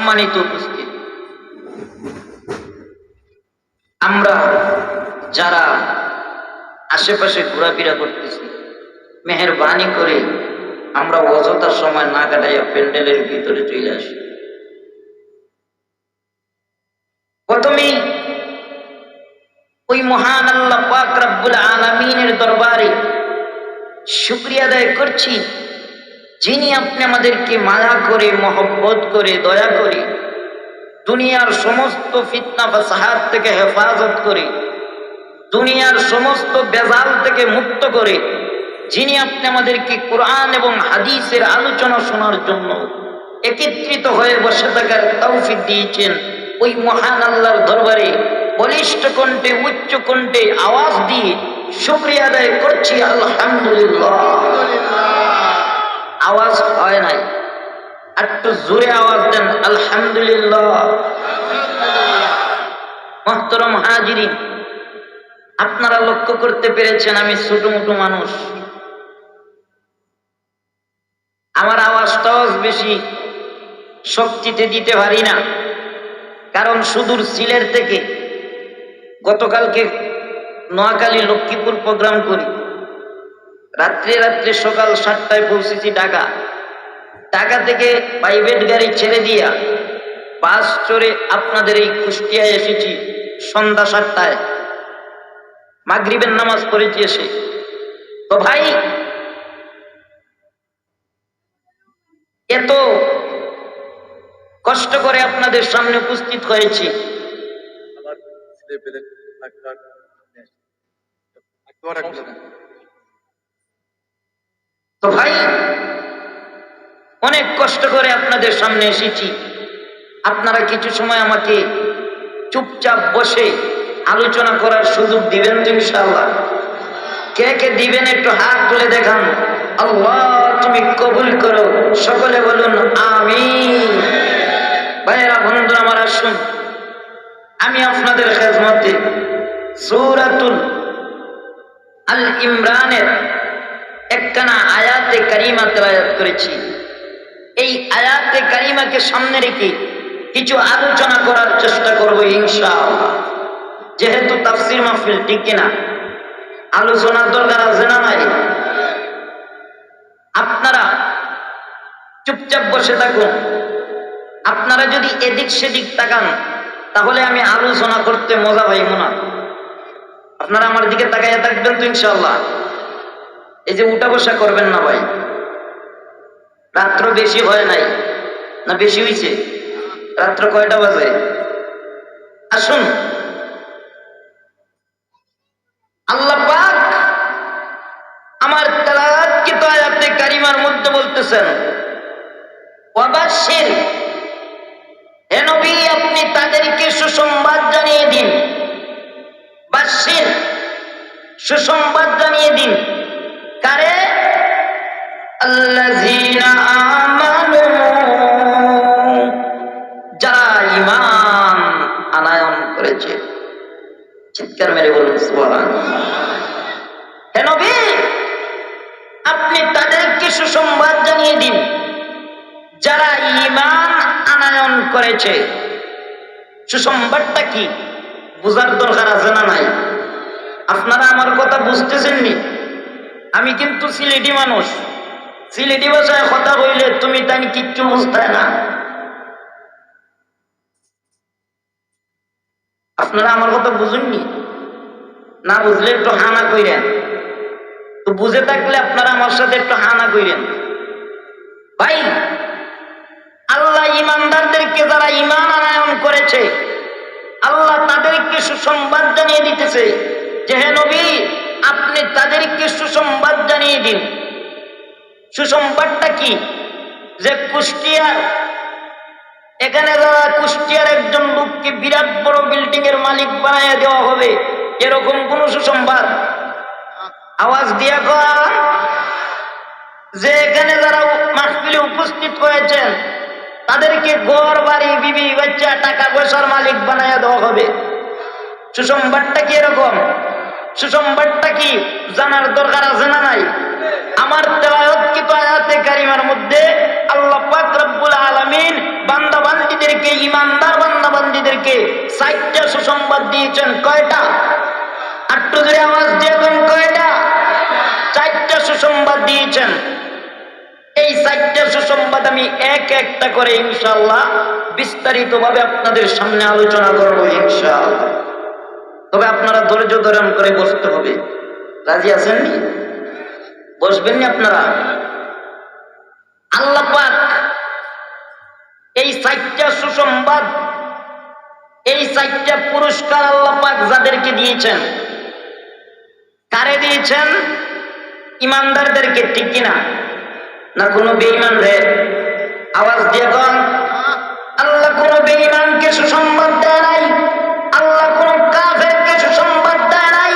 সম্মানিত উপস্থিত, আমরা যারা আশেপাশে ঘোরাফেরা করতেছি, মেহেরবানি করে আমরা অযথা সময় না কাটাইয়া প্যান্ডেলের ভিতরে চলে আসি। প্রথমেই ওই মহান আল্লাহ পাক রব্বুল আলামিনের দরবারে শুকরিয়া আদায় করছি, যিনি আপনি আমাদেরকে মায়া করে, মহব্বত করে, দয়া করে, দুনিয়ার সমস্ত ফিতনা ফাসাদ থেকে হেফাজত করে, দুনিয়ার সমস্ত বেজাল থেকে মুক্ত করে, যিনি আপনি আমাদেরকে কোরআন এবং হাদিসের আলোচনা শোনার জন্য একত্রিত হয়ে বসে থাকার তৌফিক দিয়েছেন, ওই মহান আল্লাহর দরবারে বলিষ্ঠ কণ্ঠে, উচ্চ কণ্ঠে আওয়াজ দিয়ে শুকরিয়া আদায় করছি, আলহামদুলিল্লাহ। আওয়াজ হয় নাই, একটু জোরে আওয়াজ দেন, আলহামদুলিল্লাহ। মুহতারাম হাজিরিন, আপনারা লক্ষ্য করতে পেরেছেন আমি ছোট মোটো মানুষ, আমার আওয়াজটাও বেশি শক্তিতে দিতে পারি না, কারণ সুদূর সিলেট থেকে গতকালকে নোয়াখালী লক্ষ্মীপুর প্রোগ্রাম করি, রাত্রে সকাল 7টায় পৌঁছেছি ঢাকা থেকে প্রাইভেট গাড়ি ছেড়ে দিয়া বাস চড়ে আপনাদের এই কুষ্টিয়ায় এসেছি সন্ধ্যা 7টায়, মাগরিবের নামাজ পড়েছি এসে। তো ভাই, এত কষ্ট করে আপনাদের সামনে উপস্থিত হয়েছি, তো ভাই অনেক কষ্ট করে আপনাদের সামনে এসেছি। আপনারা কিছু সময় আমাকে চুপচাপ বসে আলোচনা করার সুযোগ দিবেন তো ইনশাআল্লাহ? কে কে দিবেন একটু হাত তুলে দেখান। আল্লাহ তুমি কবুল করো, সকলে বলুন আমিন। ভাইয়েরা, বন্ধুরা আমার, আসুন আমি আপনাদের খেদমতে সূরাতুল আল ইমরানের একখানা আয়াতে কারিমা তেলাওয়াত করেছি। এই আয়াতে কারিমাকে সামনে রেখে কিছু আলোচনা করার চেষ্টা করব ইনশাআল্লাহ। যেহেতু তাফসীর মাহফিল, ঠিক কিনা? আলোচনার দরকার আছে না নাই? আপনারা চুপচাপ বসে থাকুন। আপনারা যদি এদিক সেদিক তাকান তাহলে আমি আলোচনা করতে মজা পাইব না। আপনারা আমার দিকে তাকাইয়া থাকবেন তো ইনশাআল্লাহ? এই যে উঠা বসা করবেন না ভাই। রাত্র বেশি হয় নাই না বেশি হয়েছে? রাত্র কয়টা বাজে? আসুন, আল্লাহ পাক আমার তেলাওয়াতকৃত আয়াতে কারিমার মধ্যে বলতেছেন, ওয়াবাশশির, হে নবী আপনি তাদেরকে সুসংবাদ জানিয়ে দিন। বাশশির, সুসংবাদ জানিয়ে দিন। কারে? আল্লাযীনা আমানু, যারা ঈমান আনয়ন করেছে। চিৎকার মেরে বলুন সুবহানাল্লাহ। হে নবী আপনি তাদেরকে সুসংবাদ জানিয়ে দিন যারা ঈমান আনয়ন করেছে। সুসংবাদটা কি বুঝার দরকার আছে না নাই? আপনারা আমার কথা বুঝতেছেননি? আমি কিন্তু সিলেটি মানুষ, সিলেটি ভাষায় কথা কইলে তুমি তাই কিচ্ছু বুঝতে না। আপনারা আমার কথা বুঝুননি? না বুঝলে একটু হানা কইরেন, তো বুঝে থাকলে আপনারা আমার সাথে একটু হানা কইরেন। ভাই, আল্লাহ ইমানদারদেরকে যারা ঈমান আনয়ন করেছে আল্লাহ তাদেরকে সুসংবাদ জানিয়ে দিতেছে যে হে নবী আপনি তাদেরকে সুসংবাদ জানিয়ে দিন। সুসংবাদটা কি? যে কুষ্টিয়ার, এখানে যারা কুষ্টিয়ার একজন লোককে বিরাট বড় বিল্ডিং এর মালিক বানিয়ে দেওয়া হবে, এরকম কোন সুসংবাদ? আওয়াজ দিয়া কন। যে এখানে যারা মাহফিলে উপস্থিত হয়েছেন তাদেরকে ঘর বাড়ি বিবি বাচ্চা টাকা পয়সার মালিক বানায় দেওয়া হবে। সুসংবাদটা কি এরকম? সুসংবাদটা কি জানার দরকার আছে না নাই? আমার তেলাওয়াতকৃত আয়াতে কারিমার মধ্যে আল্লাহ পাক রব্বুল আলামিন বান্দা বান্দীদেরকে, ইমানদার বান্দা বান্দীদেরকে 4টা সুসংবাদ দিয়েছেন। কয়টা? একটু জোরে আওয়াজ দিয়ে কোন কয়টা? 4টা সুসংবাদ দিয়েছেন। এই 4টা সুসংবাদ আমি এক একটা করে ইনশাআল্লাহ বিস্তারিতভাবে আপনাদের সামনে আলোচনা করব ইনশাআল্লাহ। তবে আপনারা ধৈর্য ধারণ করে বসতে হবে। রাজি আছেন? বসবেন না আপনারা? আল্লাহ পাক এই 4টা সুসংবাদ, এই 4টা পুরস্কার আল্লাহ পাক যাদেরকে দিয়েছেন, কারে দিয়েছেন? ইমানদারদেরকে, ঠিক কিনা? না কোনো বেঈমান রে? আওয়াজ দিয়ে বল। আল্লাহ কোনো বেঈমানকে সুসংবাদ দেয় নাই, আল্লাহ কোনো কাফেরকে সুসংবাদ দেয় নাই,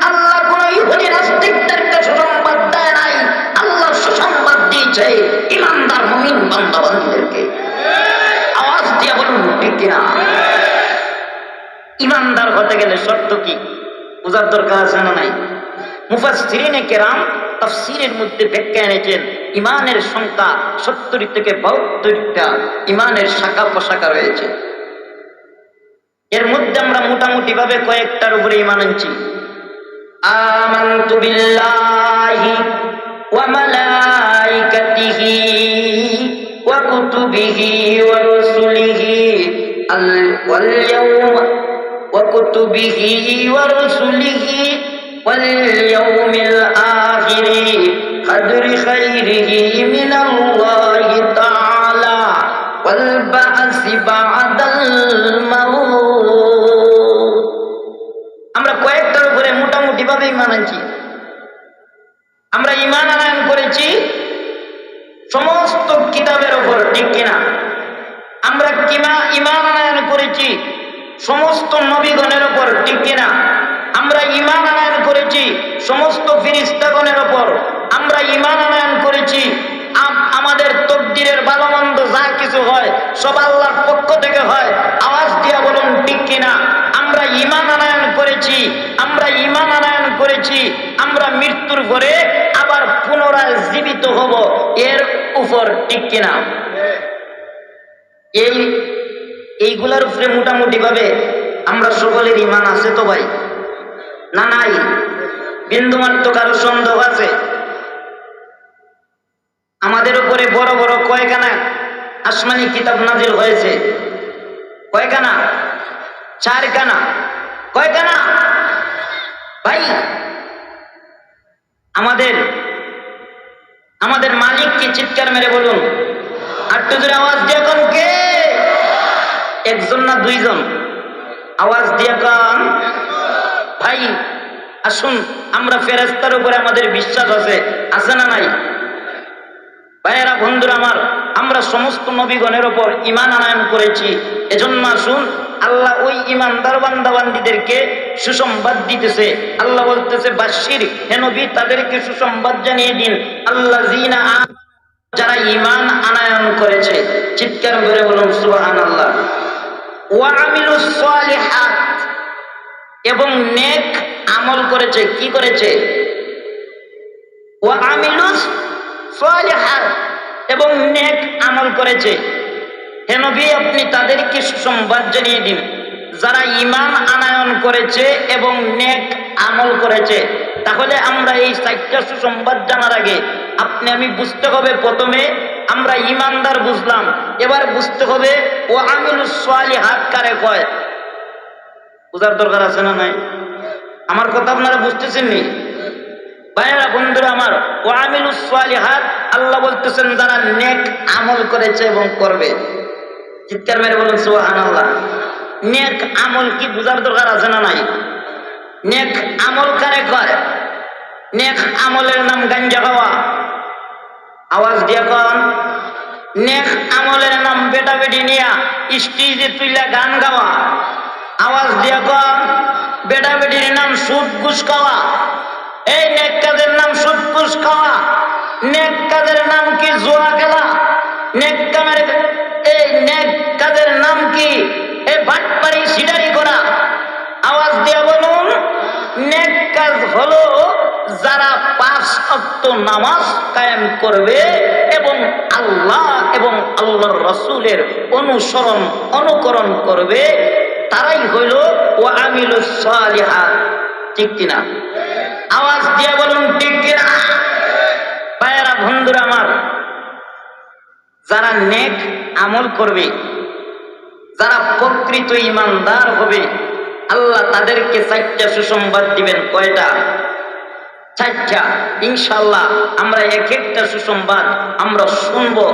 আল্লাহ কোনো ইহুদি নাস্তিকদেরকে সুসংবাদ দেয় নাই। আল্লাহ সুসংবাদ দিয়েছে ইমানদার মুমিন বান্দা বান্দীদেরকে। আওয়াজ দিয়ে বলুন ঠিক কিনা? ইমানদার হতে গেলে শর্ত কি বোঝার দরকার আছে না নাই? মুফাসসিরিনে কেরাম তাফসীরের মধ্যে ব্যাখ্যা এনেছেন, ইমানের সংখ্যা 70 থেকে 72টা ইমানের শাখা প্রশাখা রয়েছে। এর মধ্যে আমরা মোটামুটি ভাবে কয়েকটার উপরে ইমান আনছি। আমানতু বিল্লাহি ওয়া মালাইকাতিহি ওয়া কুতুবিহি ওয়া রুসুলিহি ওয়াল ইয়াউম ওয়া কুতুবিহি ওয়া রুসুলিহি ওয়াল ইয়াউমিল আখিরি قدر خيره من الله تعالى والبعث بعد الموت। আমরা কয়েকটার উপরে মোটামুটি ভাবে ঈমান আনছি। আমরা ঈমান আনয়ন করেছি সমস্ত কিতাবের উপর, ঠিক কিনা? আমরা ঈমান আনয়ন করেছি সমস্ত নবীগণের উপর, ঠিক কিনা? আমরা ঈমান আনয়ন করেছি সমস্ত ফেরেশতাগণের উপর। আমরা ঈমান আনয়ন করেছি আমাদের তকদিরের ভালো মন্দ যা কিছু হয় সব আল্লাহর পক্ষ থেকে হয়। আওয়াজ দিয়া বলুন ঠিক কিনা? আমরা ঈমান আনয়ন করেছি, আমরা ঈমান আনয়ন করেছি আমরা মৃত্যুর পরে আবার পুনরায় জীবিত হব এর উপর, ঠিক কিনা? এইগুলার উপরে মোটামুটি ভাবে আমরা সকলের ঈমান আছে তো ভাই? না নাই? বিন্দুমাত্র কারো সন্দেহ আছে? আমাদের উপরে বড় বড় কয়খানা আসমানি কিতাব নাজিল হয়েছে? কয়খানা? 4খানা। কয়খানা ভাই? আমাদের মালিক কি? চিৎকার মেরে বলুন আর একটু জোরে আওয়াজ দিয়ে কোন কে? একজন না দুইজন? আওয়াজ দিয়ে কোন ভাই? আসুন, আমরা ফেরেশতার উপরে আমাদের বিশ্বাস আছে, আছে না নাই? ভাইয়েরা, বন্ধুরা আমার, আমরা সমস্ত নবীগণের উপর ঈমান আনয়ন করেছি। এজন্য আসুন, আল্লাহ ওই ঈমানদার বান্দা বান্দীদেরকে সুসংবাদ দিতেছে। আল্লাহ বলতেছে, বাশির, হে নবী তাদেরকে সুসংবাদ জানিয়ে দিন, আল্লাযীনা আমানু, যারা ঈমান আনয়ন করেছে। চিৎকার করে বলুন সুবহানাল্লাহ। ওয়া আমিলুস সালিহাত, এবং নেক আমল করেছে। কি করেছে? ওয়া আমিলুস সালিহাত, এবং নেক আমল করেছে। হে নবী আপনি তাদেরকে সুসংবাদ জানিয়ে দিন যারা ঈমান আনয়ন করেছে এবং নেক আমল করেছে। তাহলে আমরা এই 4টা সুসংবাদ জানার আগে আপনি আমি বুঝতে হবে, প্রথমে আমরা ঈমানদার বুঝলাম, এবার বুঝতে হবে ওয়া আমিলুস সালিহাত কারে কয়। বুঝার দরকার আছে না নাই? আমার কথা আপনারা বুঝতেছেন নি? ভাইয়েরা, বন্ধুরা আমার, ওয়া আমিলুস সালিহাত, আল্লাহ বলতেছেন যারা নেক আমল করেছে এবং করবে। চিৎকার মেরে বলুন সুবহানাল্লাহ। নেক আমল কি বুঝার দরকার আছে না নাই? নেক আমল কারে কয়? নেক আমলের নাম গাঞ্জা খাওয়া। আওয়াজ দিয়ে কোন? নেক আমলের নাম বেটা বেটি নিয়া স্টেজে তুইলা গান গাওয়া। আওয়াজ দিয়ে কোন? বেটা বেটির নাম সুদ ঘুষ খাওয়া। এই নেক কাজের নাম সুদ ঘুষ খাওয়া। নেক কাজের নাম কি? জুয়া খেলা। নেক কাজের নাম কি? এই বাটপারি সিটারি করা। আওয়াজ দিয়ে বলুন, নেক কাজ হলো যারা 5 ওয়াক্ত নামাজ কায়েম করবে এবং আল্লাহ এবং আল্লাহর রাসূলের অনুসরণ অনুকরণ করবে তারাই হইল ওয়া আমিলুস সালিহাত। ঠিক কিনা? আওয়াজ দিয়ে বলুন ঠিক কিনা? ভাইয়েরা বন্ধুরা আমার, যারা নেক আমল করবে, যারা প্রকৃত ঈমানদার হবে, আল্লাহ তাদেরকে 4টা সুসংবাদ দিবেন। কয়টা? 4টা। ইনশাআল্লাহ আমরা এক একটা সুসংবাদ আমরা শুনবো।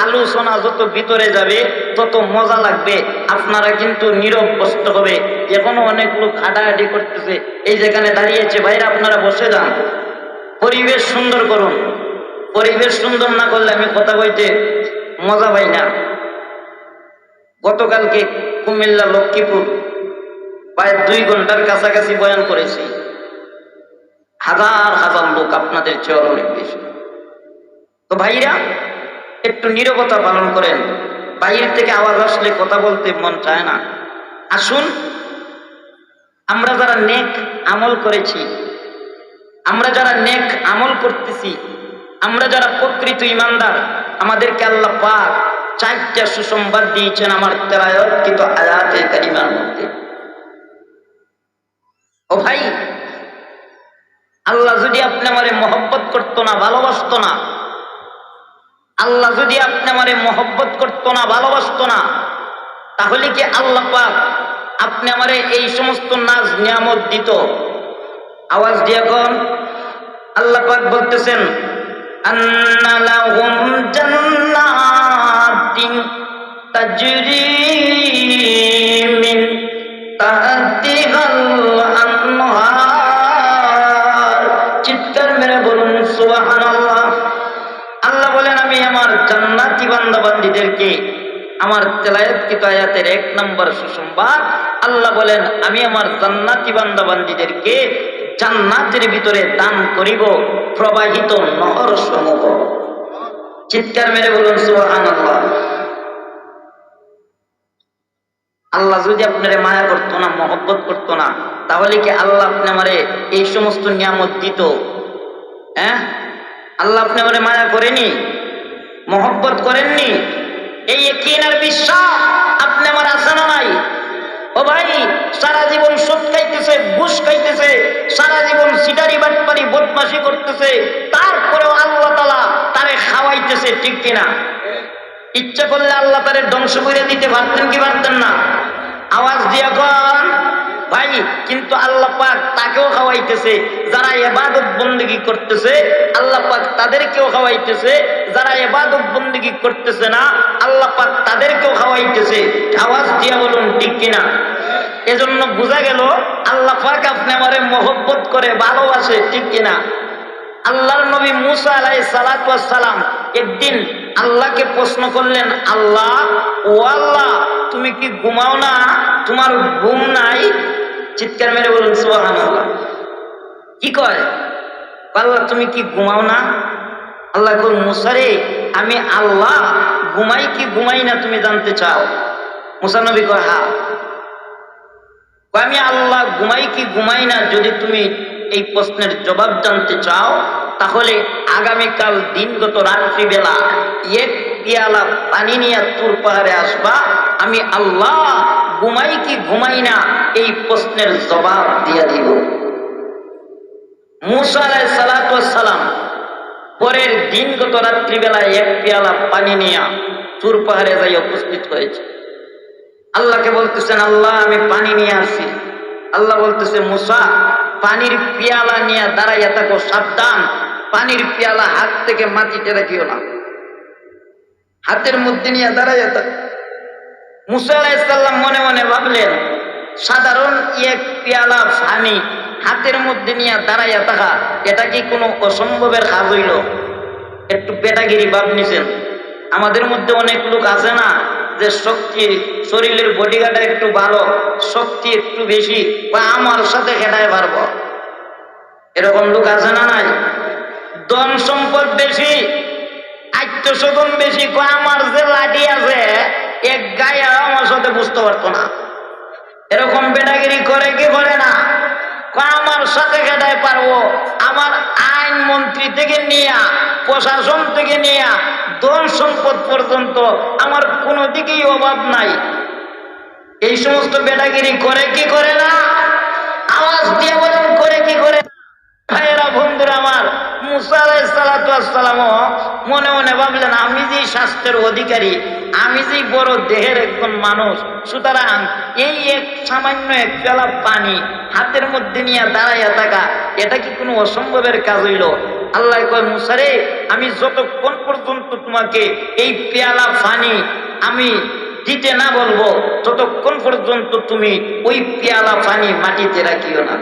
আলোচনা যত ভিতরে যাবে তত মজা লাগবে। আপনারা কিন্তু নীরব বসতে হবে। এখনো অনেক লোক হাঁটাহাঁটি করতেছে, এই যেখানে দাঁড়িয়েছে। ভাইরা আপনারা বসে যান, পরিবেশ সুন্দর করুন। পরিবেশ সুন্দর না করলে আমি কথা বলতে মজা পাই না। গতকালকে কুমিল্লা লক্ষ্মীপুর প্রায় 2 ঘন্টার কাছাকাছি বয়ান করেছি। হাজার হাজার লোক, আপনাদের চেয়ে অনেক বেশি। তো ভাইরা একটু নীরবতা পালন করেন। বাইরে থেকে আওয়াজ আসলে কথা বলতে মন চায় না। আসুন, আমরা যারা নেক আমল করেছি, আমরা যারা নেক আমল করতেছি, আমরা যারা প্রকৃত ঈমানদার, আমাদেরকে আল্লাহ পাক 4টা সুসংবাদ দিয়েছেন আমার তেলাওয়াতকৃত আয়াতে কারিমার মধ্যে। ও ভাই, আল্লাহ যদি আপনি আমারে মহব্বত করতো না, ভালোবাসতো না, আল্লাহ যদি আপনি আমারে মহব্বত করতো না, ভালোবাসতো না, তাহলে কি আল্লাহ পাক আপনি আমারে এই সমস্ত নাজ নিয়ামত দিত? আওয়াজ দিয়ে কোন আল্লাহ পাক বলতেছেন, আন্না লাহুম জান্নাতিন তাজরি মিন তাহতিহাল আনহার। চিৎকার মেরে বলুন সুবহানাল্লাহ। আল্লাহ বলেন, আমি আমার জান্নাতি বান্দা বান্দীদেরকে, আমার তেলাওয়াতকৃত আয়াতের 1 নম্বর সুসংবাদ, আল্লাহ বলেন আমি আমার জান্নাতি বান্দা বান্দীদেরকে জান্নাতের ভিতরে দান করিব প্রবাহিত নহর সমূহ। চিৎকার মেরে বলুন সুবহানাল্লাহ। আল্লাহ যদি আপনারে মায়া করতো না, মহব্বত করতো না, তাহলে কি আল্লাহ আপনি আমারে এই সমস্ত নিয়ামত দিত? হ্যাঁ, আল্লাহ আপনি আমারে মায়া করেনি, মহব্বত করেননি? এই ইয়াকিন আর বিশ্বাস আপনি আমার আছে না নাই? ও ভাই, সারা জীবন সুদ খাইতেছে, ঘুষ খাইতেছে, সারা জীবন সিটারি বাটপারি বদমাশি করতেছে, তারপরেও আল্লাহ তাআলা তারে খাওয়াইতেছে। ঠিক কিনা? ইচ্ছা করলে আল্লাহ তারে ধ্বংস করে দিতে পারতেন কি পারতেন না? আওয়াজ দিয়ে কোন ভাই। কিন্তু আল্লাহ পাক তাকেও খাওয়াইতেছে। যারা ইবাদত বندگی করতেছে আল্লাহ পাক তাদেরকেও খাওয়াইতেছে, যারা ইবাদত বندگی করতেছে না আল্লাহ পাক তাদেরকেও খাওয়াইতেছে। আওয়াজ দিয়ে বলুন ঠিক কিনা? এজন্য বোঝা গেল আল্লাহ পাক আপনি আমারে মহব্বত করে, ভালোবাসে। ঠিক কিনা? আল্লাহর নবী মুসা আলাইহিস সালাতু ওয়াস সালাম একদিন আল্লাহকে প্রশ্ন করলেন, আল্লাহ, ও আল্লাহ, তুমি কি ঘুমাও না? তোমার ঘুম নাই? চিৎকার মেরে বলুন সুবহানাল্লাহ। কি কয়? আল্লাহ তুমি কি ঘুমাও না? আল্লাহ কই, মুসা রে, আমি আল্লাহ ঘুমাই কি ঘুমাই না তুমি জানতে চাও? মুসা নবী কয়, হ্যাঁ। আমি আল্লাহ ঘুমাই কি ঘুমাই না যদি তুমি এই প্রশ্নের জবাব জানতে চাও, তাহলে আগামীকাল দিনগত রাত্রিবেলা 1 পিয়ালা পানি নিয়ে তুর পাহাড়ে আসবা, আমি আল্লাহ ঘুমাই কি ঘুমাই না এই প্রশ্নের জবাব দিয়ে দিব। মুসা আলাইহিস সালাতু ওয়াস সালাম পরের দিনগত রাত্রিবেলা 1 পিয়ালা পানি নিয়ে তুর পাহাড়ে যাই উপস্থিত হয়েছে। আল্লাহকে বলতেছেন, আল্লাহ আমি পানি নিয়ে আসি। আল্লাহ বলতেছে, মুসা পানির পিয়ালা নিয়ে দাঁড়াইয়া থাকো, সাবধান, পানির পিয়ালা হাত থেকে মাটিতে রাখিও না, হাতের মধ্যে নিয়ে দাঁড়াইয়া থাকো। মুসা আলাইহিস সালাম মনে মনে ভাবলেন, সাধারণ 1 পিয়ালা পানি হাতের মধ্যে নিয়ে দাঁড়াইয়া থাকা, এটা কি কোনো অসম্ভবের কাজ হইল? একটু পেটাগিরি ভাব নিছেন। আমাদের মধ্যে অনেক লোক আছে না যে শক্তি, শরীরের বডিগার্ডটা একটু ভালো, শক্তি একটু বেশি, বা আমার সাথে খেটায় পারবো, এরকম লোক আছে না নাই? ধন সম্পদ বেশি, আত্মসগম বেশি, আমার যে লাঠি আছে 1 গায়ে আমার সাথে বুঝতে পারতো না। এরকম বেটাগিরি করে কি করে না? আমার সাথে খেটায় পারবো। আমার আইন মন্ত্রী থেকে নিয়ে, প্রশাসন থেকে নিয়ে, ধন সম্পদ পর্যন্ত আমার কোনো দিকেই অভাব নাই। এই সমস্ত বেটাগিরি করে কি করে না? আওয়াজ দিয়ে বলেন করে কি করে না? ভাইয়েরা, বন্ধুরা আমার, মুসা আলাইহিস সালাতু ওয়াস সালামও মনে মনে ভাবলেন, আমি যে স্বাস্থ্যের অধিকারী, আমি যে বড় দেহের একজন মানুষ, সুতরাং এই এক সামান্য এক পেয়ালা পানি হাতের মধ্যে নিয়ে দাঁড়াইয়া থাকা, এটা কি কোনো অসম্ভবের কাজ হইল? আল্লাহ কয়, মুসা রে, আমি যতক্ষণ পর্যন্ত তোমাকে এই পেয়ালা পানি আমি দিতে না বলবো, ততক্ষণ পর্যন্ত তুমি ওই পেয়ালা পানি মাটিতে রাখিও না।